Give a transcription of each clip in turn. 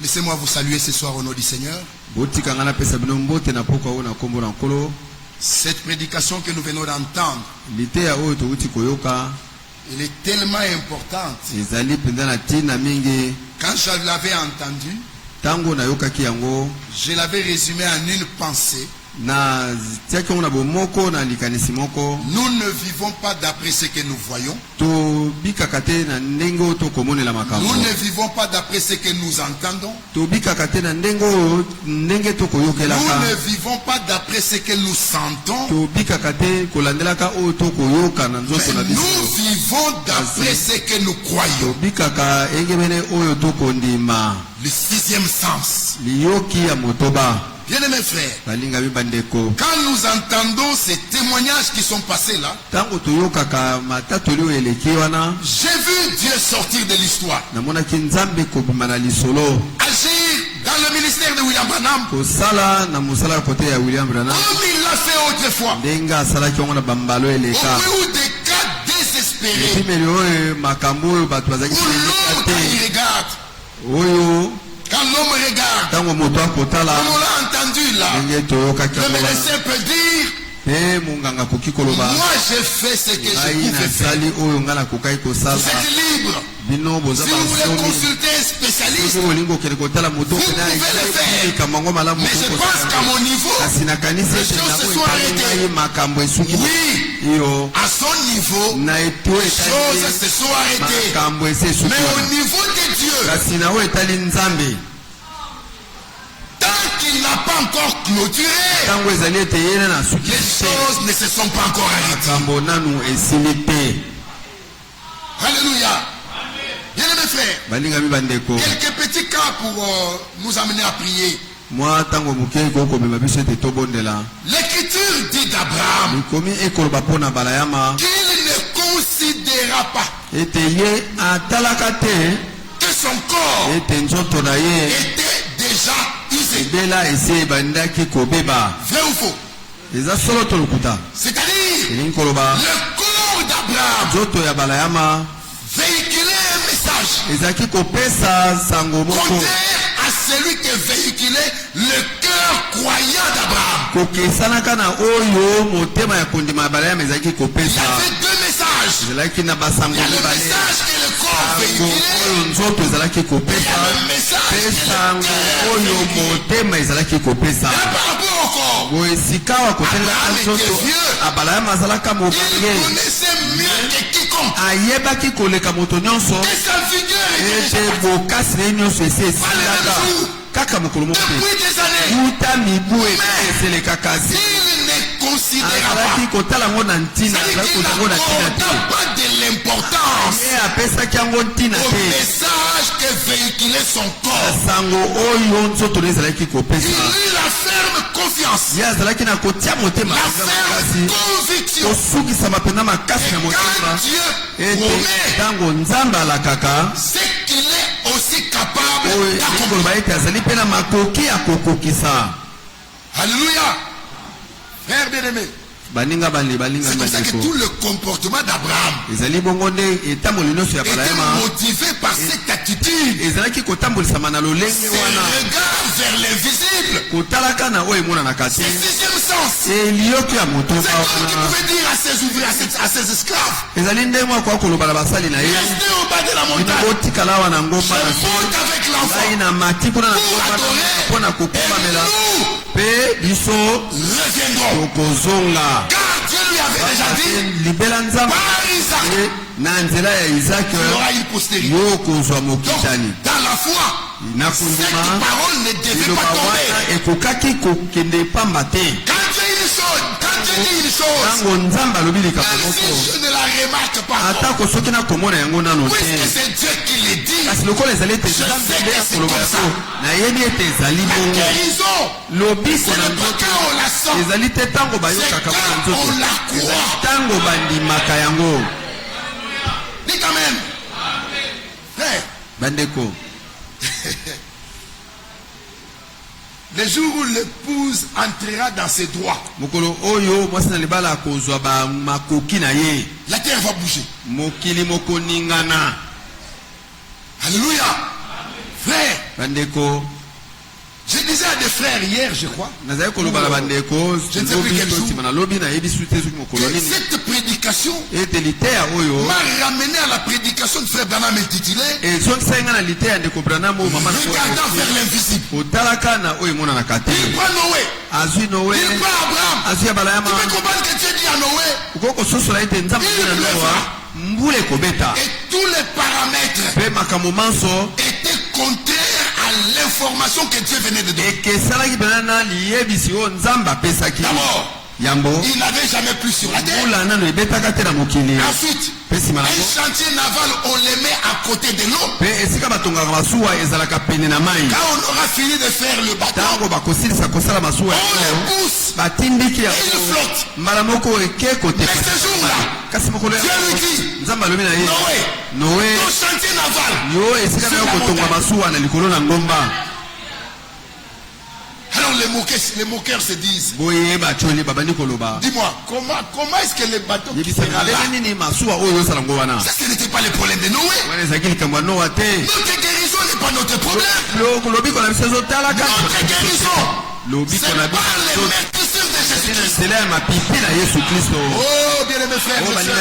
Laissez-moi vous saluer ce soir au nom du Seigneur. Cette prédication que nous venons d'entendre, elle est tellement importante. Quand je l'avais entendue, je l'avais résumé en une pensée. Nous ne vivons pas d'après ce que nous voyons. Nous ne vivons pas d'après ce que nous entendons. Nous ne vivons pas d'après ce que nous sentons. Mais nous vivons d'après ce que nous croyons. Le sixième sens. Bien-aimés frères, quand nous entendons ces témoignages qui sont passés là, j'ai vu Dieu sortir de l'histoire, agir dans le ministère de William Branham, comme il l'a fait autrefois, au plus des cas désespérés, quand l'homme regarde, on l'a entendu là, le médecin peut dire, moi j'ai fait ce que je pouvais faire. Vous êtes libre. Si vous voulez consulter un spécialiste, vous pouvez le faire. Mais je pense qu'à mon niveau, les choses se sont arrêtées. Oui, à son niveau, les choses se sont arrêtées. Mais au niveau de Dieu, tant qu'il n'a pas encore clôturé, les choses ne se sont pas encore arrêtées. Alléluia. Bien-aimés frères, quelques petits cas pour nous amener à prier. L'écriture dit d'Abraham qu'il ne considéra pas que son corps était déjà usé. Vrai ou faux? C'est-à-dire le corps d'Abraham véhiculait un message contraire à celui qui véhiculait le cœur croyant d'Abraham. Il y avait deux messages. Il y a le message que le corps véhiculait, et il y a le message que le cœur. Par rapport au corps, Abraham était vieux. Il connaissait mieux que quiconque. Et sa vigueur était depuis des années. Mais il ne considéra pas. C'est-à-dire qu'il n'accorde pas de l'importance au message que véhiculait son corps. Il eut la ferme confiance, la ferme conviction. Et quand Dieu promet, c'est qu'il est aussi capable d'accomplir. Alléluia. Frère bien-aimé, c'est comme ça que tout le comportement d'Abraham était motivé par cette attitude. Ce regard vers l'invisible. C'est le sixième sens. C'est comme il pouvait dire à ses ouvriers, à ses esclaves, restez au bas de la montagne. Je monte avec l'enfant pour adorer. Et nous reviendrons. Car Dieu lui avait déjà dit, par Isaac, il aura une postérité. Donc, dans la foi, cette parole ne devait pas tomber. Quand Dieu dit une chose, même si je ne la remarque pas encore, puisque c'est Dieu qui le dit, je sais que c'est comme ça. La guérison, c'est le pas quand on la sent, c'est quand on la croit. Dites amen. Frère, le jour où l'épouse entrera dans ses droits, la terre va bouger. Alléluia. Frère, Je disais à des frères hier, je crois, je ne sais plus quel jour, que cette prédication m'a ramené à la prédication de frère Branham intitulée Regardant vers l'invisible. Il prend Noé. Il prend Abraham. Tu peux comprendre que Dieu dit à Noé, et tous les paramètres étaient contraires à l'information que Dieu venait de donner. D'abord, il n'avait jamais plu sur la terre. Ensuite, un chantier naval, on les met à côté de l'eau. Quand on aura fini de faire le bateau, on le pousse et il flotte. Mais ce jour-là, Dieu lui dit, Noé, ton chantier naval, alors les moqueurs se disent, dis-moi, comment est-ce que les bateaux qui seraient là, ça ce n'était pas le problème de Noé. Notre guérison n'est pas notre problème. Notre guérison, c'est par les meurtrissures de Jésus-Christ. Oh, bien-aimés frères et sœurs,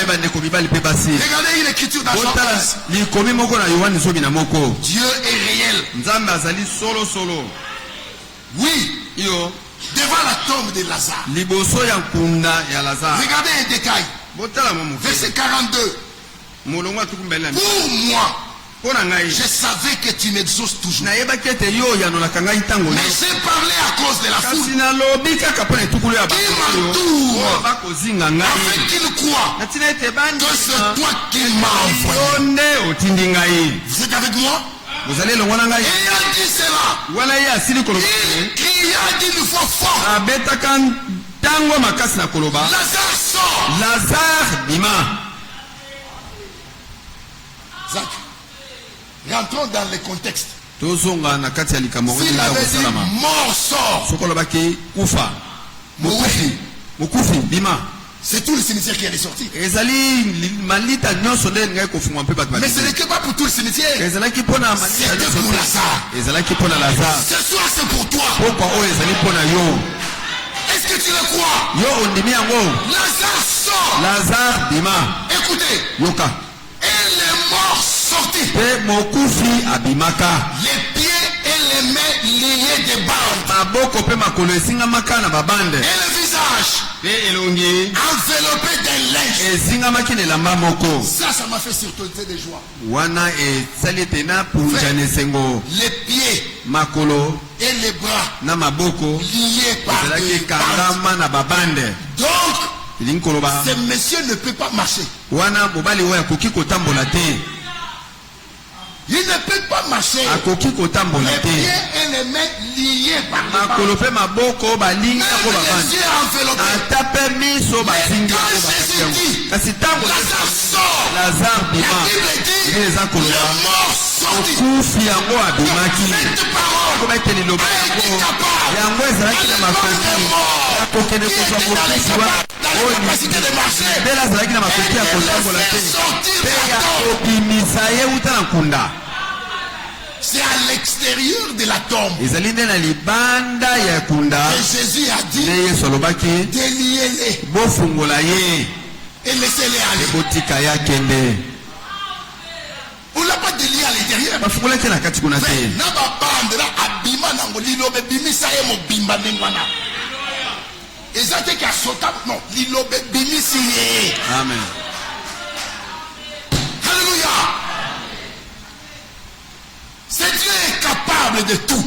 regardez une écriture dans Jean 11. Dieu est réel. Oui, devant la tombe de Lazare. Regardez un détail. Verset 42. Pour moi, je savais que tu m'exauces toujours. Mais j'ai parlé à cause de la foule qui m'entoure, afin qu'ils croient que c'est toi qui m'as envoyé. Vous êtes avec moi? Et il a dit cela. Il cria d'une voix forte. Lazare sort. Lazare bima. Zach, rentrons dans le contexte. S'il avait dit mort sort. C'est tout le cimetière qui allait sortir. Mais ce n'était pas pour tout le cimetière. C'était pour Lazare. Ce soir c'est pour toi. Est-ce que tu le crois? Lazare sort. Écoutez. Et les morts sortis. Les pieds et les mains liés de bandes. Et le visage enveloppé d'un linge. Ça m'a fait surtout de joie. Les pieds et les bras liés par des bandes. Donc, ce monsieur ne peut pas marcher. Il ne peut pas marcher. Les pieds et les mains liés par les bandes. Même les yeux enveloppés. Mais quand Jésus dit, Lazare sort. La Bible dit, le mort sorti. Cette parole a été capable. Qui était dans les capacités de marcher. Et de laisser sortir de la tombe. C'est à l'extérieur de la tombe. Et Jésus a dit, déliez-les et laissez-les aller. On ne l'a pas délié à l'intérieur. Amen. Alléluia. C'est Dieu est capable de tout.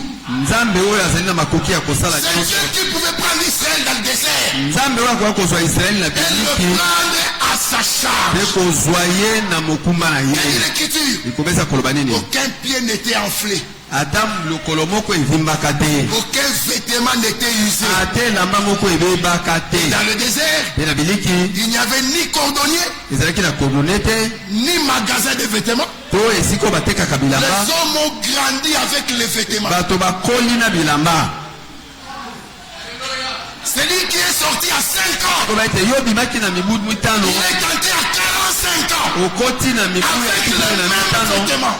C'est Dieu qui pouvait prendre Israël dans le désert et le prendre à sa charge. Et l'écriture, aucun pied n'était enflé. Aucun vêtement n'était usé. Dans le désert, il n'y avait ni cordonnier, ni magasin de vêtements. Les hommes ont grandi avec les vêtements. C'est lui qui est sorti à 5 ans. Il est entré à 45 ans. Avec le même vêtement.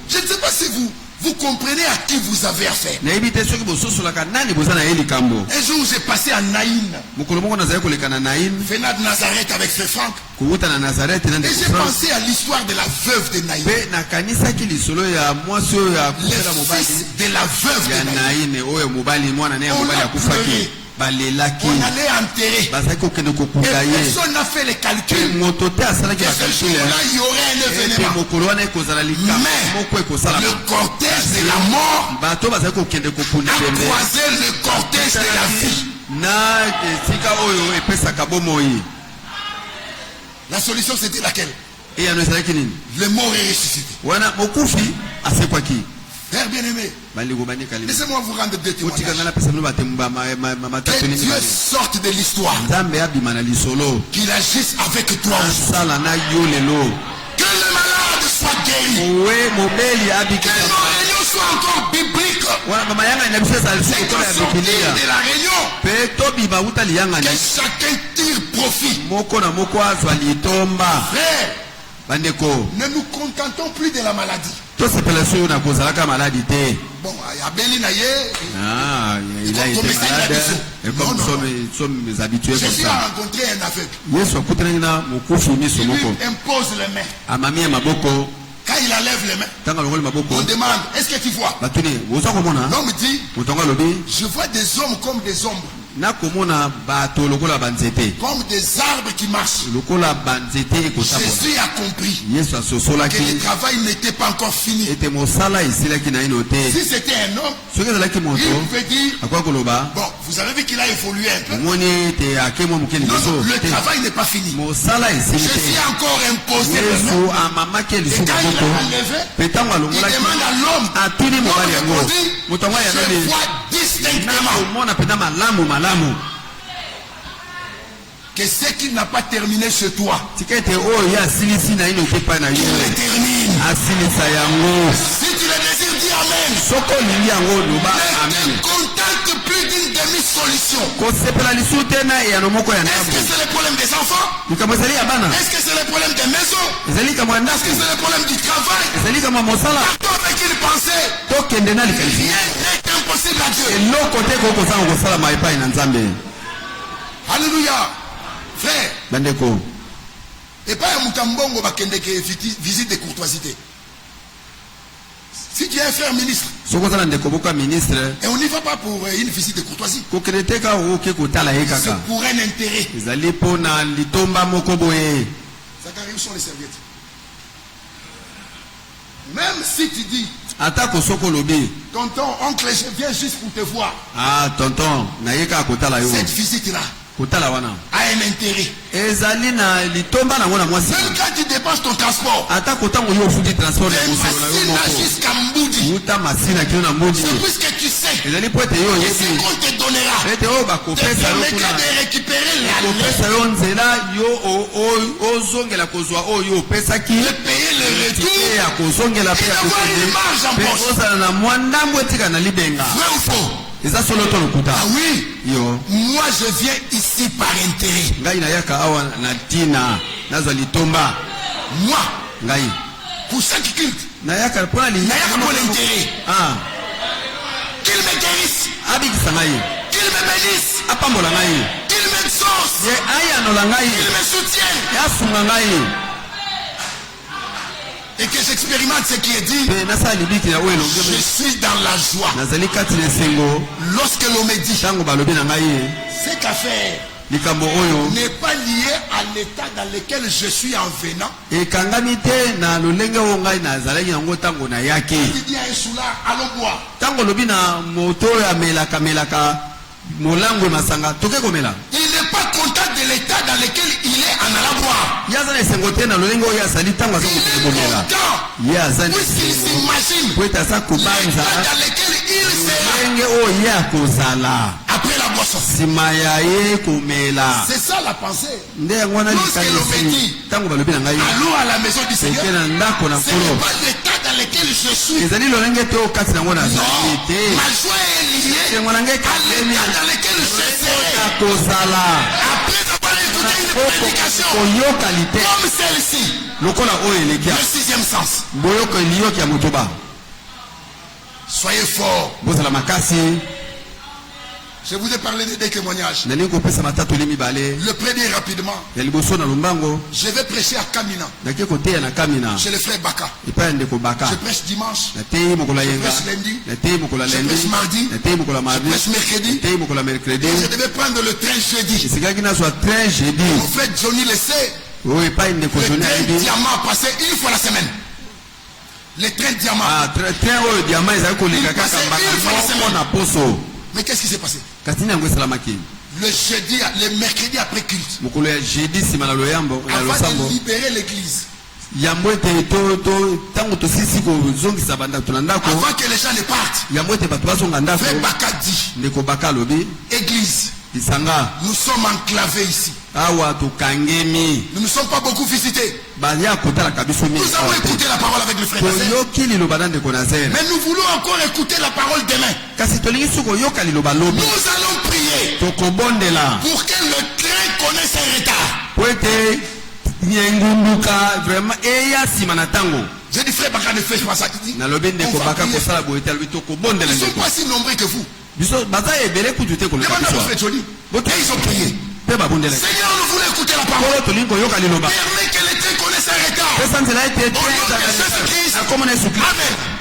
Je ne sais pas si vous comprenez à qui vous avez affaire. Un jour, j'ai passé à Naïn. Venant de Nazareth avec Frère Franck. Et j'ai pensé à l'histoire de la veuve de Naïn. Le fils de la veuve de Naïn. On allait enterrer. Et personne n'a fait les calculs. Il y aurait un événement. Mais le cortège de la mort a croisé le cortège de la vie. La solution c'était laquelle? Le mort est ressuscité. Père bien-aimé, laissez-moi vous rendre deux témoignages. Que Dieu sorte de l'histoire, qu'il agisse avec toi. Que le malade soit guéri. Que nos réunions soient encore bibliques. De la réunion, que chacun tire profit. Frère, ne nous contentons plus de la maladie. Bon, il a été malade. Et comme nous sommes habitués comme ça. Jésus a rencontré un aveugle. Il lui impose les mains. Quand il enlève les mains, on demande, est-ce que tu vois? L'homme dit, je vois des hommes comme des ombres. Comme des arbres qui marchent. Jésus a compris que le travail n'était pas encore fini. Si c'était un homme, il pouvait dire, bon, vous avez vu qu'il a évolué un peu. Non, le travail n'est pas fini. Jésus a encore imposé le nom. Et quand il a enlevé, il demande à l'homme, je vois distinctement que ce qui n'a pas terminé chez toi, il le termine. Si tu le désires, dis amen. Ne te contente plus d'une demi-solution. Est-ce que c'est le problème des enfants? Est-ce que c'est le problème des maisons? Est-ce que c'est le problème du travail? Partout avec une pensée, rien n'est impossible à Dieu. Alléluia. Frère, et pas un moutambongo visite de courtoisie. Si tu es un frère ministre, et on n'y va pas pour une visite de courtoisie, c'est pour un intérêt. Zacharie, où sont les serviettes? Même si tu dis, tonton, oncle, je viens juste pour te voir. Ah, tonton, cette visite-là a un intérêt. Même quand tu dépenses ton transport, jusqu'à Mboudi, c'est puisque tu sais que ce qu'on te donnera te permettra de récupérer la de payer le retour et d'avoir une marge en poche. Vrai ou faux? Ah oui, moi je viens ici par intérêt. Moi, pour chaque culte, pour l'intérêt. Qu'il me guérisse, qu'il me bénisse, qu'il m'exauce, qu'il me soutienne. Et que j'expérimente ce qui est dit. Je suis dans la joie. Lorsque l'on me dit, cette affaire n'est pas lié à l'état dans lequel je suis en venant. Tu dis à un soulard, allons boire. Il n'est pas content de l'état dans lequel il est en allant boire. Il est content puisqu'il s'imagine l'état dans lequel il sera après la boisson. C'est ça la pensée. Lorsque l'on me dit, allons à la maison du Seigneur, ce n'est pas l'état dans lequel je suis. Non, ma joie est liée à l'état dans lequel je serai après avoir prédication comme celle-ci, le 6e sens. Soyez forts. Je vous ai parlé des témoignages. Le premier rapidement. Je vais prêcher à Kamina. Chez le frère Baka. Je prêche dimanche. Je prêche lundi. Je prêche mardi. Je prêche mercredi. Et je devais prendre le train jeudi. Mon frère Johnny le sait. Le train diamant passé une fois la semaine. Le train diamant. Mais qu'est-ce qui s'est passé? Le jeudi, le mercredi après culte. Avant de libérer l'église. Avant que les gens ne partent. Frère Baka dit. Église. Nous sommes enclavés ici. Nous ne sommes pas beaucoup visités. Nous avons écouté la parole avec le frère Nazer. Mais nous voulons encore écouter la parole demain. Nous allons prier pour que le train connaisse un retard. J'ai dit frère Baka ne fait pas ça. Ils ne sont pas si nombreux que vous. Demandez à frère Johnny. Et ils ont prié. Seigneur, nous voulons écouter la parole. Permets que les trains connaissent un retard. Au nom de Jésus-Christ.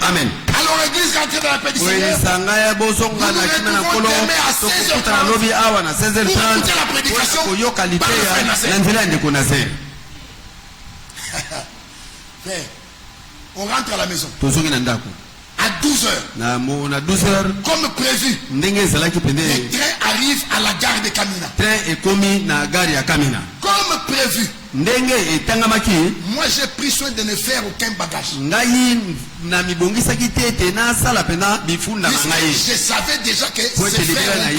Amen. Alors l'église rentre dans la paix du Seigneur. Nous nous retrouvons demain à 16h30 pour écouter la prédication par le frère Nazer. Frère, on rentre à la maison. À 12h. Comme prévu. Le train arrive à la gare de Kamina. Comme prévu. Moi j'ai pris soin de ne faire aucun bagage. Je savais déjà que c'est faire.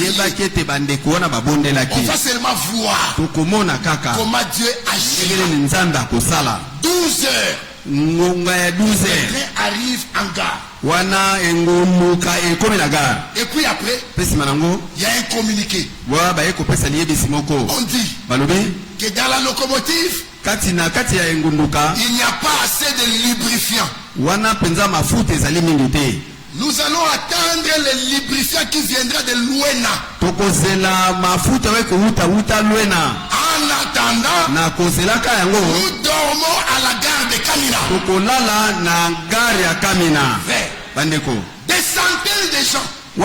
On va seulement voir comment Dieu agit. 12h. Le train arrive en gare. Et puis après, il y a un communiqué. On dit que dans la locomotive, il n'y a pas assez de lubrifiant. Nous allons attendre le lubrifiant qui viendra de Luena. En attendant, nous dormons à la gare de Kamina. Des centaines de gens qui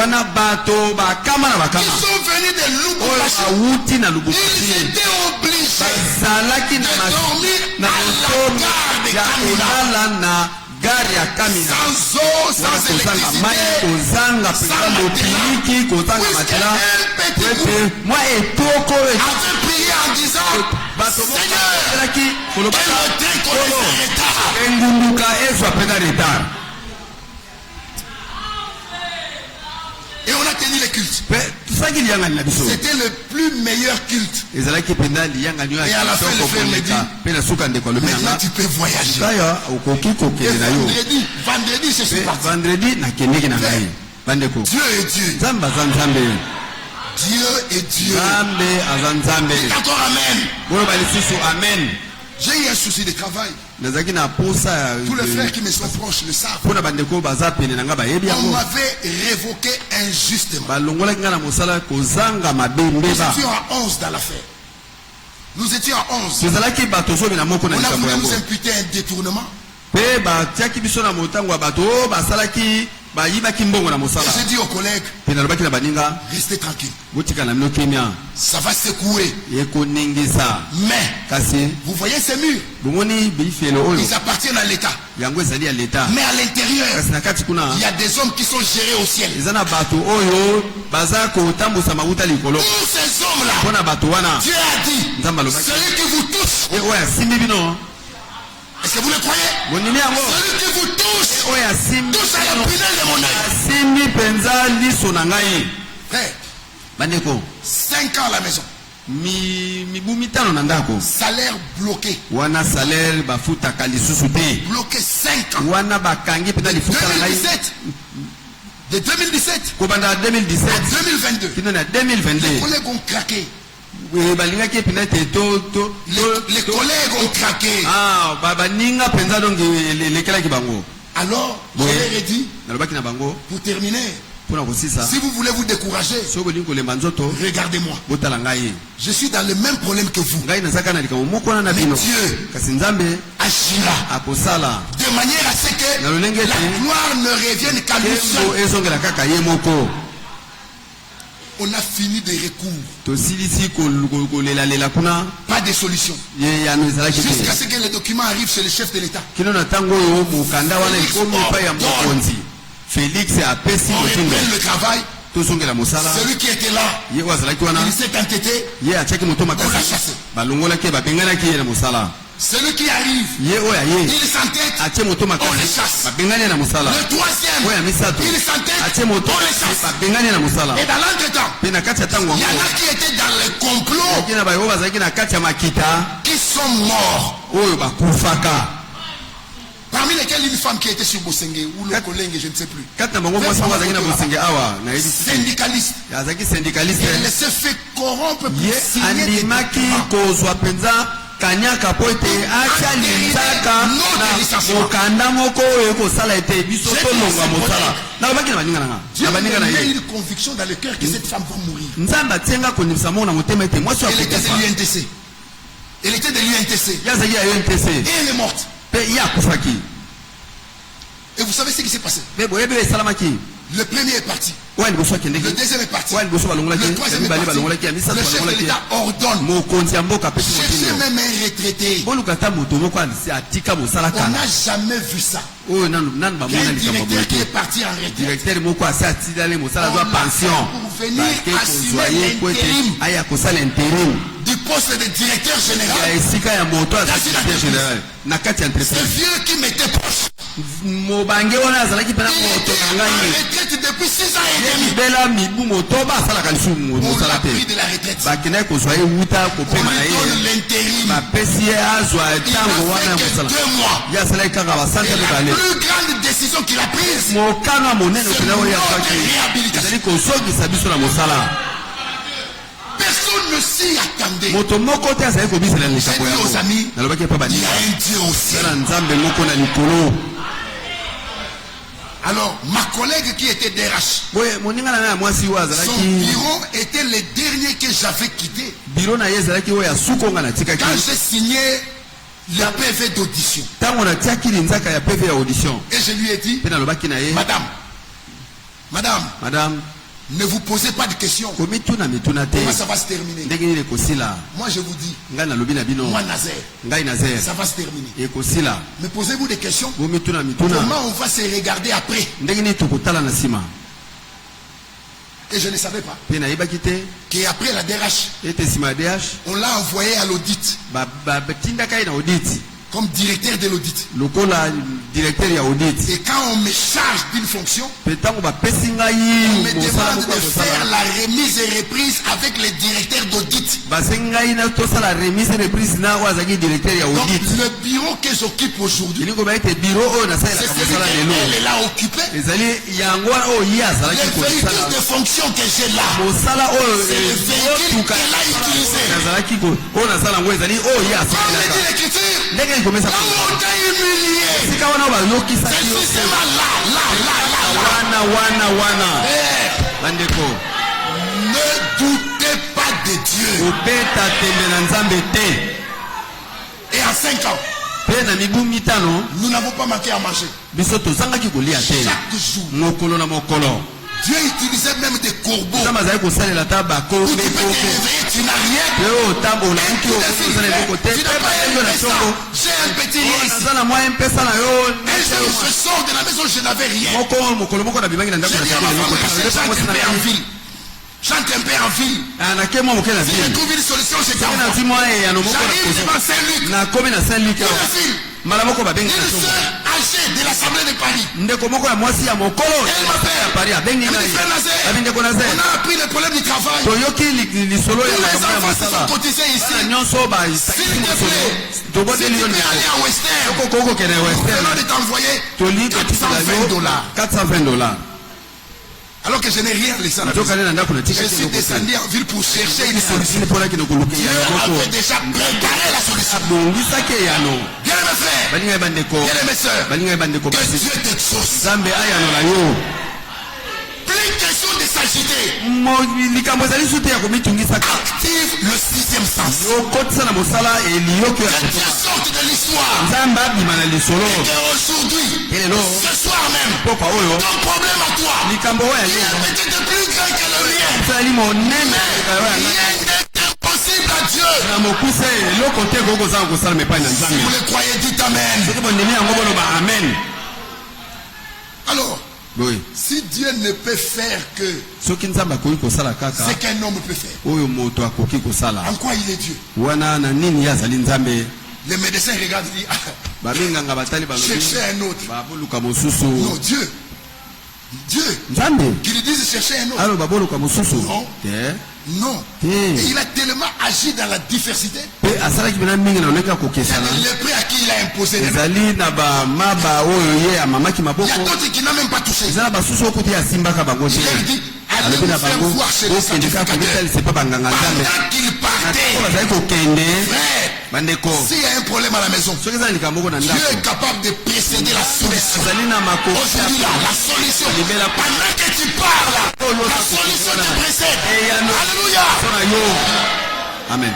sont venus de Lubumbashi. Ils étaient obligés de dormir à la gare de Kamina. Sans eau, sans électricité, sans avait prié en disant Seigneur, que le train connaisse un retard. Et on a tenu le culte. C'était le plus meilleur culte. Et à la fin, le frère me dit maintenant tu peux voyager. Vendredi, je suis parti. Dieu est Dieu. Dieu est Dieu. D'accord, amen. J'ai eu un souci de travail. Tous les frères qui me sont proches le savent. On m'avait révoqué injustement. Nous étions à 11 dans l'affaire. Nous étions à 11. On a voulu nous imputer un détournement. Et j'ai dit aux collègues, restez tranquilles. Ça va secouer. Mais, vous voyez ces murs, ils appartiennent à l'État. Mais à l'intérieur, il y a des hommes qui sont gérés au ciel. Pour ces hommes-là, Dieu a dit, celui qui vous touche, est-ce que vous le croyez? Celui qui vous touche, touche à la prunelle de mon œil. Frère, 5 ans à la maison. Salaire bloqué. Bloqué 5 ans. De 2017 à 2022. Les collègues ont craqué. Les collègues ont craqué. Alors, je leur ai dit, pour terminer, si vous voulez vous décourager, regardez-moi. Je suis dans le même problème que vous. Mais Dieu agira de manière à ce que la gloire ne revienne qu'à lui seul. On a fini des recours. Pas de solution. Jusqu'à ce que les documents arrivent chez le chef de l'État. Félix a pessi le travail. Celui qui était là, il s'est entêté. On l'a chassé. Celui qui arrive, il s'entête, on le chasse. Le troisième, il s'entête, on le chasse. Et dans l'entretemps, il y en a qui étaient dans le complot, qui sont morts. Parmi lesquels une femme qui était sur Bosenge ou le collègue, je ne sais plus. Syndicaliste. Elle s'est fait corrompre pour signer des documents. Kanyaka pote acha linzaka na mokanda moko eko sala ete biso to longa mosala na baki na baninga nanga na baninga na ye. Il y a une conviction dans le cœur que cette femme va mourir. Nzamba tsenga konimisa mona motema ete moi elle était de l'UNTC. Elle était de l'UNTC. Ya zaki ya UNTC. Et elle est morte. Pe ya kufaki. Et vous savez ce qui s'est passé? Mais boyebe salamaki. Le premier est parti. Le deuxième est parti. Le troisième est parti. Le chef de l'État ordonne. Cherchez même un retraité. On n'a jamais vu ça. Un directeur qui est parti en retraite pour venir assumer l'intérim du poste de directeur général. C'est vieux qui mettait poche. Mobange wana azalaki pena moto nanga ni retraite depuis 6 ans et demi. Bela mibu moto ba sala kalisu mosala te. Ba kina ko soye wuta ko pema na ye. Ba pesi azwa tango wana mosala. Ya sala kanga ba sante de balé. La plus grande décision qu'il a prise. Mo kana monene pena oya faki. Azali ko soki sabiso na mosala. Personne ne s'y attendait. Moto moko te azali ko bisela ni chapo yako. Na lobaki pa bani. Il y a un Dieu aussi. Na nzambe moko na likolo. Alors, ma collègue qui était DRH, son bureau était le dernier que j'avais quitté. Quand j'ai signé le PV d'audition, et je lui ai dit, Madame, ne vous posez pas de questions. Comment ça va se terminer? Moi je vous dis, moi Nazaire, ça va se terminer. Mais posez-vous des questions. Comment on va se regarder après? Et je ne savais pas qu'après la DRH, on l'a envoyé à l'audit comme directeur de l'audit. Et quand on me charge d'une fonction, on me demande de faire la remise et reprise avec le directeur d'audit. Donc le bureau que j'occupe aujourd'hui, c'est celui qu'elle a occupé. Les véhicules de fonction que j'ai là, c'est le véhicule qu'elle a utilisé. Comme le dit l'écriture, là où on t'a humilié, celle-ci sera là. Ne doutez pas de Dieu. Et en 5 ans, nous n'avons pas manqué à manger. Chaque jour, Dieu utilisait même des corbeaux. Où tu peux te réveiller, tu n'as rien. J'ai un petit lien ici. Un jour, je sors de la maison, je n'avais rien. J'entre un peu en ville. Si je trouve une solution, c'est ça. J'arrive devant Saint-Luc. Une fille. Une sœur âgée de l'Assemblée de Paris. Elle m'appelle. Elle me dit, frère Nazaire, on a appris le problème du travail. Tous les enfants se sont cotisés ici. S'il te plaît, si tu peux aller à Western, venons de t'envoyer $420. Alors que je n'ai rien laissé à la maison. Je suis descendu en ville pour chercher une solution. Dieu avait déjà préparé la solution. Bien mes frères, bien mes sœurs, que Dieu t'exauce. Plus question de s'agiter. Active le sixième sens. Que Dieu sorte de l'histoire. Et qu'aujourd'hui, ce soir même, ton problème à toi, il est peut-être plus grand que le mien. Rien n'est impossible à Dieu. Si vous le croyez, dites Amen. Alors, oui. Si Dieu ne peut faire que ce qu'un homme peut faire, en quoi il est Dieu? Les médecins regardent et disent cherchez un autre. Non, Dieu. Qu'ils disent chercher un autre. Non. Et il a tellement agi dans la diversité. Il y a des lépreux à qui il a imposé les mains. Il y a d'autres qui n'ont même pas touché. Il leur dit, allez vous faire voir chez les sacrificateurs. Pendant qu'il partait, s'il y a un problème à la maison, Dieu est capable de précéder la solution. Aujourd'hui là, la solution. Pendant que tu parles, la solution te précède. Alléluia. Amen.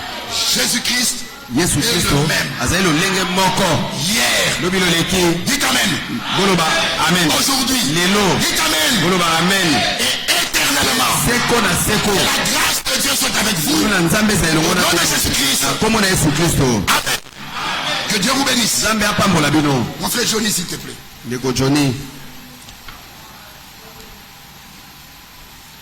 Jésus-Christ est le même. Hier. Dites Amen. Aujourd'hui. Dites Amen. Et éternellement. Que la grâce de Dieu soit avec vous. Au nom de Jésus-Christ. Amen. Que Dieu vous bénisse. Mon frère Johnny, s'il te plaît.